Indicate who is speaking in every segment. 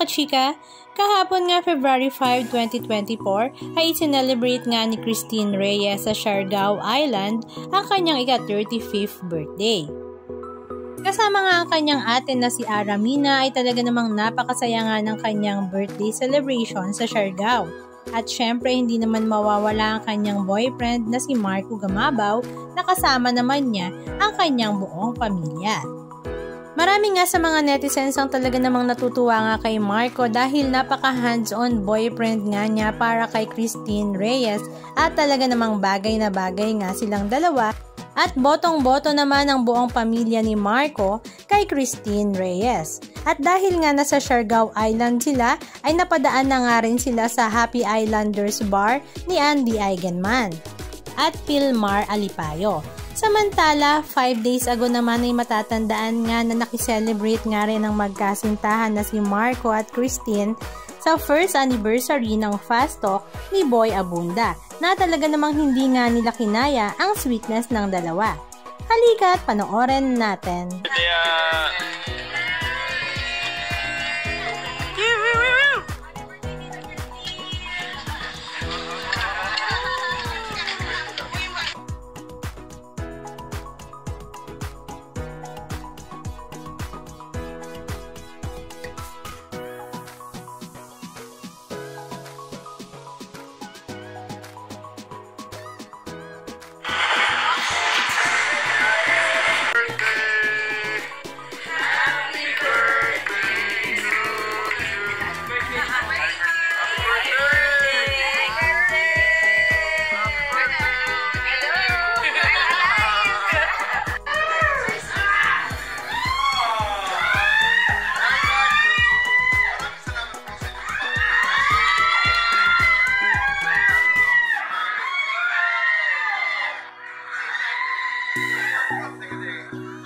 Speaker 1: kachika, kahapon nga February 5, 2024 ay sinelebrate nga ni Christine Reyes sa Siargao Island ang kanyang ika-35th birthday. Kasama nga ang kanyang ate na si Aramina ay talaga namang napakasaya nga ng kanyang birthday celebration sa Siargao. At syempre hindi naman mawawala ang kanyang boyfriend na si Marco Gamabaw na kasama naman niya ang kanyang buong pamilya. Marami nga sa mga netizens ang talaga namang natutuwa nga kay Marco dahil napaka hands-on boyfriend nga niya para kay Christine Reyes at talaga namang bagay na bagay nga silang dalawa at botong-boto naman ang buong pamilya ni Marco kay Christine Reyes. At dahil nga nasa Siargao Island sila ay napadaan na nga rin sila sa Happy Islanders Bar ni Andy Eigenman at Pilmar Alipayo. Samantala, 5 days ago naman ay matatandaan nga na nakiselebrate nga rin ang magkasintahan na si Marco at Christine sa first anniversary ng Fast Talk ni Boy Abunda na talaga namang hindi nga nila kinaya ang sweetness ng dalawa. Halika at panoorin natin.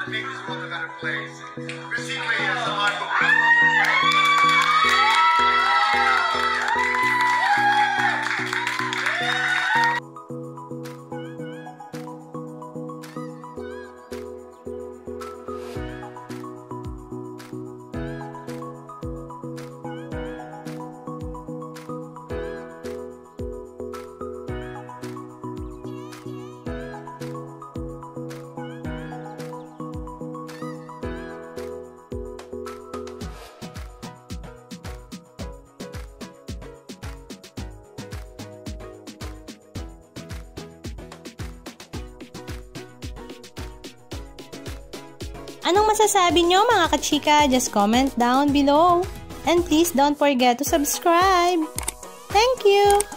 Speaker 2: I make this world a better place. Christine Reyes, Marco.
Speaker 1: Anong masasabi nyo mga kachika? Just comment down below. And please don't forget to subscribe. Thank you!